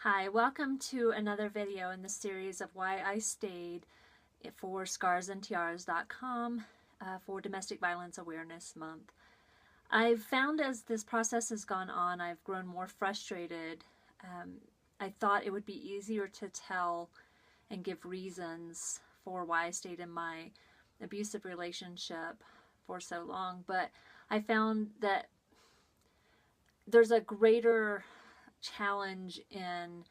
Hi, welcome to another video in the series of Why I Stayed for scarsandtiaras.com for Domestic Violence Awareness Month. I've found as this process has gone on, I've grown more frustrated. I thought it would be easier to tell and give reasons for why I stayed in my abusive relationship for so long, but I found that there's a greater challenge in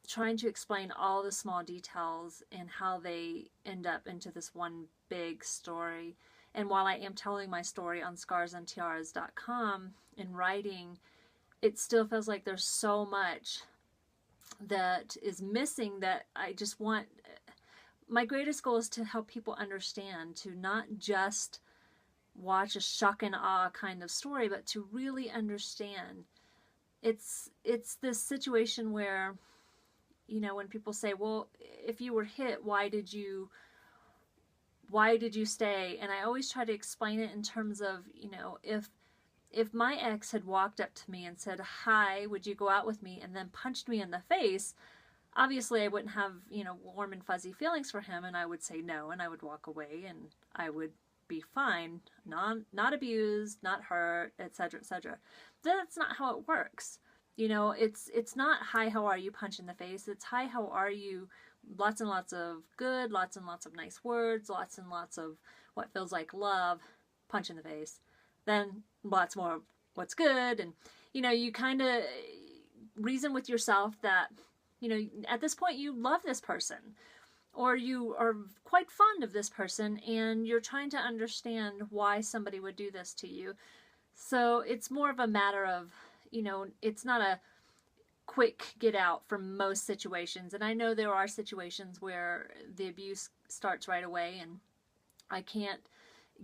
trying to explain all the small details and how they end up into this one big story. And while I am telling my story on scarsandtiaras.com in writing, it still feels like there's so much that is missing that I just want. My greatest goal is to help people understand, to not just watch a shock and awe kind of story, but to really understand. It's this situation where, you know, when people say, well, if you were hit, why did you stay? And I always try to explain it in terms of, you know, if my ex had walked up to me and said, hi, would you go out with me, and then punched me in the face, obviously I wouldn't have, you know, warm and fuzzy feelings for him, and I would say no, and I would walk away, and I would be fine, not abused, not hurt, etc., etc. That's not how it works. You know, it's not hi, how are you, punch in the face. It's hi, how are you, lots and lots of good, lots and lots of nice words, lots and lots of what feels like love, punch in the face. Then lots more of what's good, and you know, you kind of reason with yourself that, you know, at this point you love this person, or you are quite fond of this person, and you're trying to understand why somebody would do this to you. So it's more of a matter of, you know, it's not a quick get out from most situations. And I know there are situations where the abuse starts right away, and I can't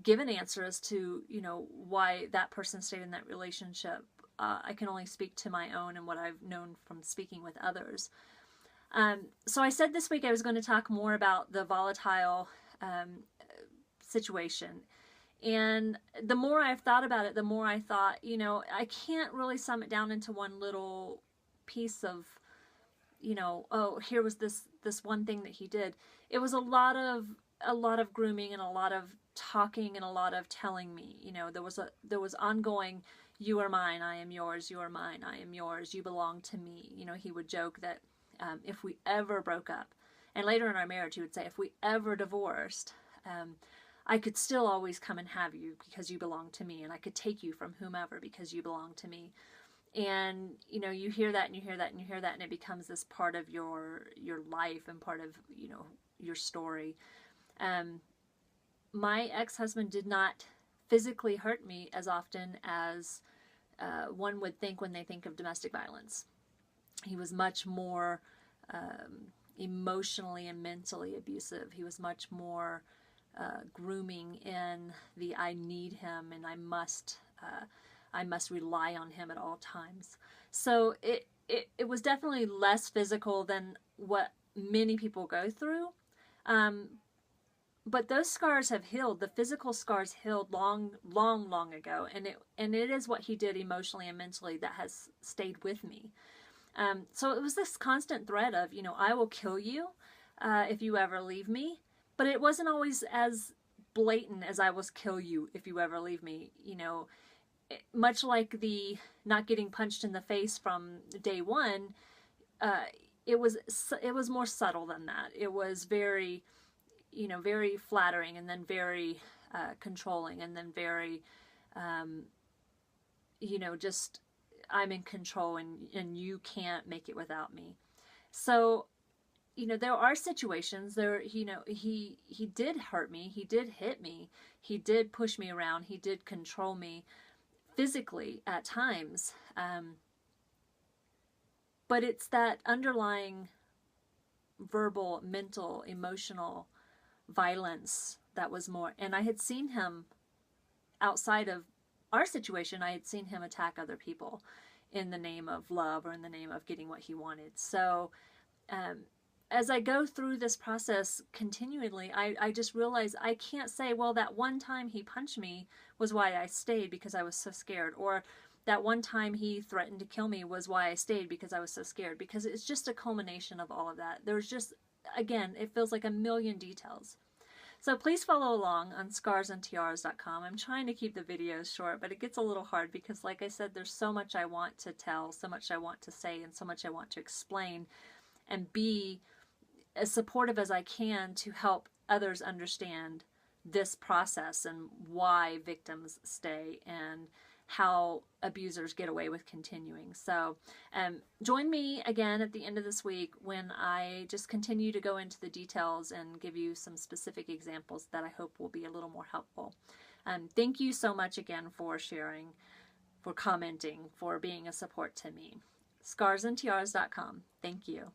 give an answer as to, you know, why that person stayed in that relationship. I can only speak to my own and what I've known from speaking with others. So I said this week I was going to talk more about the volatile situation. And the more I've thought about it, the more I thought, you know, I can't really sum it down into one little piece of, you know, oh, here was this one thing that he did. It was a lot of grooming and a lot of talking and a lot of telling me. You know, there was ongoing, you are mine, I am yours, you are mine, I am yours, you belong to me. You know, he would joke that if we ever broke up, and later in our marriage he would say, if we ever divorced, I could still always come and have you because you belong to me, and I could take you from whomever because you belong to me. And you know, you hear that and you hear that and you hear that, and it becomes this part of your life and part of, you know, your story. My ex-husband did not physically hurt me as often as one would think when they think of domestic violence. He was much more emotionally and mentally abusive. He was much more grooming in the I need him and I must rely on him at all times. So it was definitely less physical than what many people go through. But those scars have healed. The physical scars healed long ago, and it is what he did emotionally and mentally that has stayed with me. So it was this constant threat of, you know, I will kill you if you ever leave me. But it wasn't always as blatant as I will kill you if you ever leave me. You know, much like the not getting punched in the face from day one, it was more subtle than that. It was very, you know, very flattering, and then very controlling, and then very, you know, just I'm in control and you can't make it without me. So, you know, there are situations there, you know, he did hurt me, he did hit me, he did push me around, he did control me physically at times. But it's that underlying verbal, mental, emotional violence that was more. And I had seen him outside of our situation. I had seen him attack other people in the name of love or in the name of getting what he wanted. So as I go through this process continually, I just realize I can't say, well, that one time he punched me was why I stayed because I was so scared, or that one time he threatened to kill me was why I stayed, because I was so scared, because it's just a culmination of all of that. There's just, again, it feels like a million details. So please follow along on scarsandtiaras.com. I'm trying to keep the videos short, but it gets a little hard because, like I said, there's so much I want to tell, so much I want to say, and so much I want to explain and be as supportive as I can to help others understand this process and why victims stay and how abusers get away with continuing. So join me again at the end of this week when I just continue to go into the details and give you some specific examples that I hope will be a little more helpful. Thank you so much again for sharing, for commenting, for being a support to me. scarsandtiaras.com. Thank you.